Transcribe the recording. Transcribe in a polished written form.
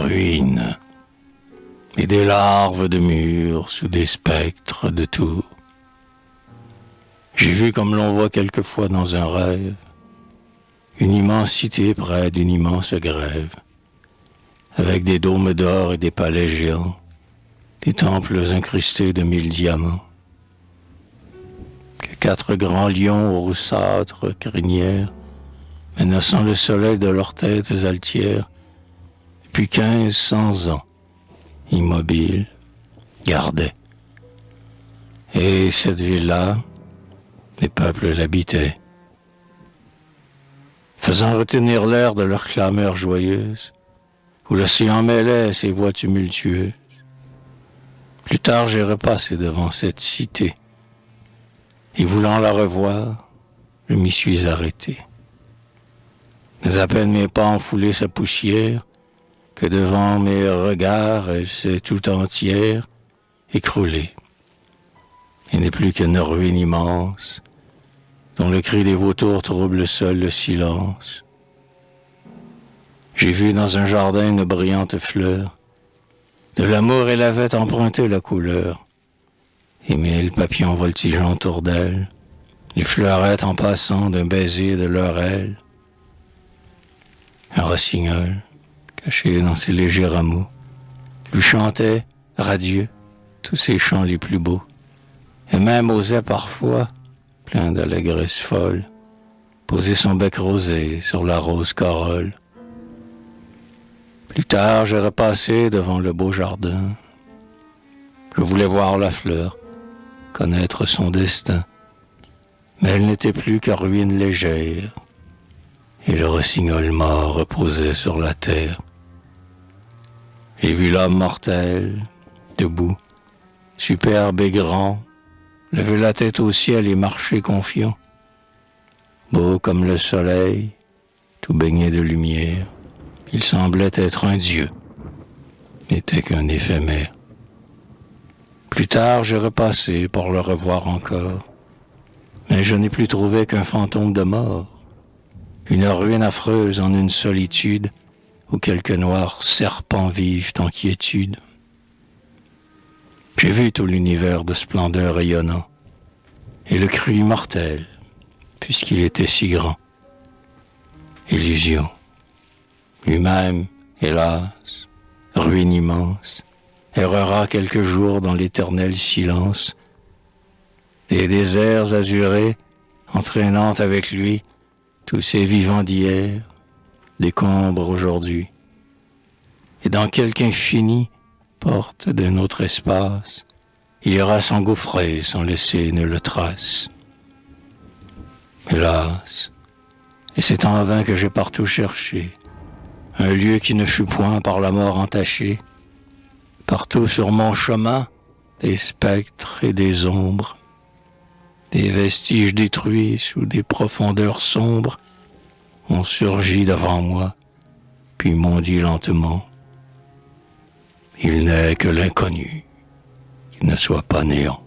ruines et des larves de murs sous des spectres de tours. J'ai vu comme l'on voit quelquefois dans un rêve une immensité près d'une immense grève, avec des dômes d'or et des palais géants, des temples incrustés de 1000 diamants, que 4 grands lions aux roussâtres crinières, menaçant le soleil de leurs têtes altières, depuis 1500 ans, immobiles, gardaient. Et cette ville-là, les peuples l'habitaient, faisant retenir l'air de leurs clameurs joyeuses, où l'océan mêlait ses voix tumultueuses. Plus tard, j'ai repassé devant cette cité, et voulant la revoir, je m'y suis arrêté. Mais à peine mes pas enfoulé sa poussière, que devant mes regards, elle s'est tout entière écroulée. Il n'est plus qu'une ruine immense, dont le cri des vautours trouble seul le silence. J'ai vu dans un jardin une brillante fleur, de l'amour elle avait emprunté la couleur, et 1000 papillons voltigeant autour d'elle, les fleurettes en passant d'un baiser de leur aile. Un rossignol, caché dans ses légers rameaux, lui chantait, radieux, tous ses chants les plus beaux, et même osait parfois, plein d'allégresse folle, poser son bec rosé sur la rose corolle. Plus tard, j'ai repassé devant le beau jardin. Je voulais voir la fleur, connaître son destin, mais elle n'était plus que ruine légère, et le rossignol mort reposait sur la terre. J'ai vu l'homme mortel, debout, superbe et grand, lever la tête au ciel et marcher confiant, beau comme le soleil, tout baigné de lumière. Il semblait être un dieu, n'était qu'un éphémère. Plus tard, j'ai repassé pour le revoir encore, mais je n'ai plus trouvé qu'un fantôme de mort, une ruine affreuse en une solitude où quelques noirs serpents vivent en quiétude. J'ai vu tout l'univers de splendeur rayonnant, et le crus immortel, puisqu'il était si grand. Illusion. Lui-même, hélas, ruine immense, errera quelques jours dans l'éternel silence, des déserts azurés, entraînant avec lui tous ces vivants d'hier, décombrent aujourd'hui. Et dans quelque infinie porte d'un autre espace, il ira s'engouffrer sans laisser nulle trace. Hélas, et c'est en vain que j'ai partout cherché, un lieu qui ne fut point par la mort entaché. Partout sur mon chemin, des spectres et des ombres, des vestiges détruits sous des profondeurs sombres, ont surgi devant moi, puis m'ont dit lentement, il n'est que l'inconnu qui ne soit pas néant.